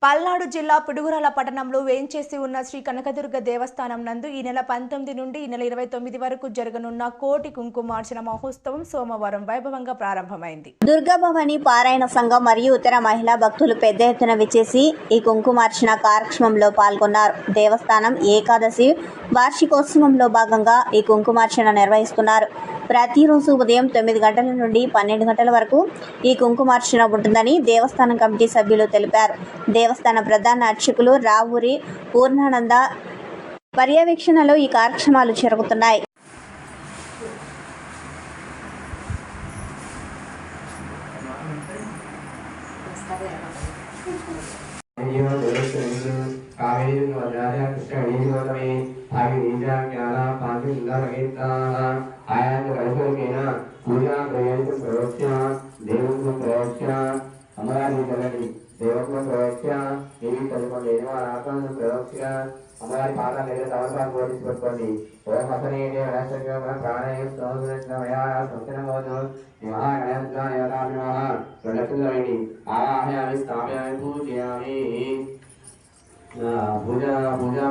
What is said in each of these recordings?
పల్నాడు జిల్లా పిడుగురాల పట్టణంలో వేంచేసి ఉన్న శ్రీ కనకదుర్గ దేవస్థానం నందు ఈ నెల 19 నుండి ఈ నెల 29 వరకు జరగనున్న కోటి కుంకుమార్చన మహోత్సవం సోమవారం వైభవంగా ప్రారంభమైంది. దుర్గాభవాని పారాయణ సంఘం మరియు ఇతర మహిళా భక్తులు పెద్ద ఎత్తున విచ్చేసి ఈ కుంకుమార్చన కార్యక్రమంలో పాల్గొన్నారు. దేవస్థానం ఏకాదశి వార్షికోత్సవంలో భాగంగా ఈ కుంకుమార్చన నిర్వహిస్తున్నారు. ప్రతిరోజు ఉదయం 9 గంటల నుండి 12 గంటల వరకు ఈ కుంకుమార్చన ఉంటుందని దేవస్థానం కమిటీ సభ్యులు తెలిపారు. దేవస్థాన ప్రధాన అర్చకులు రావూరి పూర్ణానంద పర్యవేక్షణలో ఈ కార్యక్రమాలు జరుగుతున్నాయి. हमारी पाता मेरे तवरपाल को తీసుకొని ఓం హసనేనే రాష్ట్రగమ ప్రాణయ స్తోత్రమయా సంతనమోదు మహాగణాయ నమః ప్రణతులైని ఆవాహయామి స్థాపయామి పూజయామి పూజా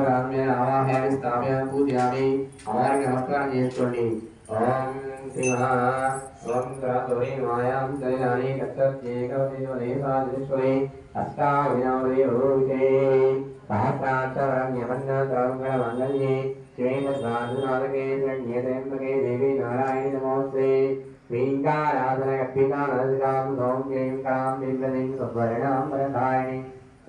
ప్రారంభే ఆవాహయామి స్థాపయామి పూజయామి అవారికి నమస్కారం చేసుకోండి. ఓం శ్రీమః ఓం త్రాతోరి మాయాం తైలాని కత్తేకవతి వనేసాదిశ్వరి అష్టావినావరి ఓకే सहस्राक्षरण्यमन्नतरङ्गमङ्गल्ये श्रीमद्साधुनाथके शरण्यत्र्यम्बके देवी नारायणि नमोऽस्ते श्रीङ्काराधनकल्पितां सौं क्लीं कां बिम्बलिं स्ववर्णां वरदायिनि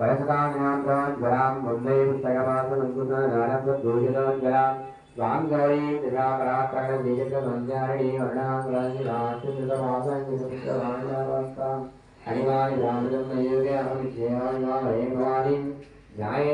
वरसदानां वन्दे पुस्तकपासमङ्कुशनारब्धदूषितोज्ज्वलां स्वां गौरीं दिवाकराकरणदीर्घसञ्चारिणी वर्णाङ्गलञ्जिलाश्रितमासङ्गितवासाम् अनिवार्य रामचन्द्रयोगे अहं विद्यावान् भवानीं न्याये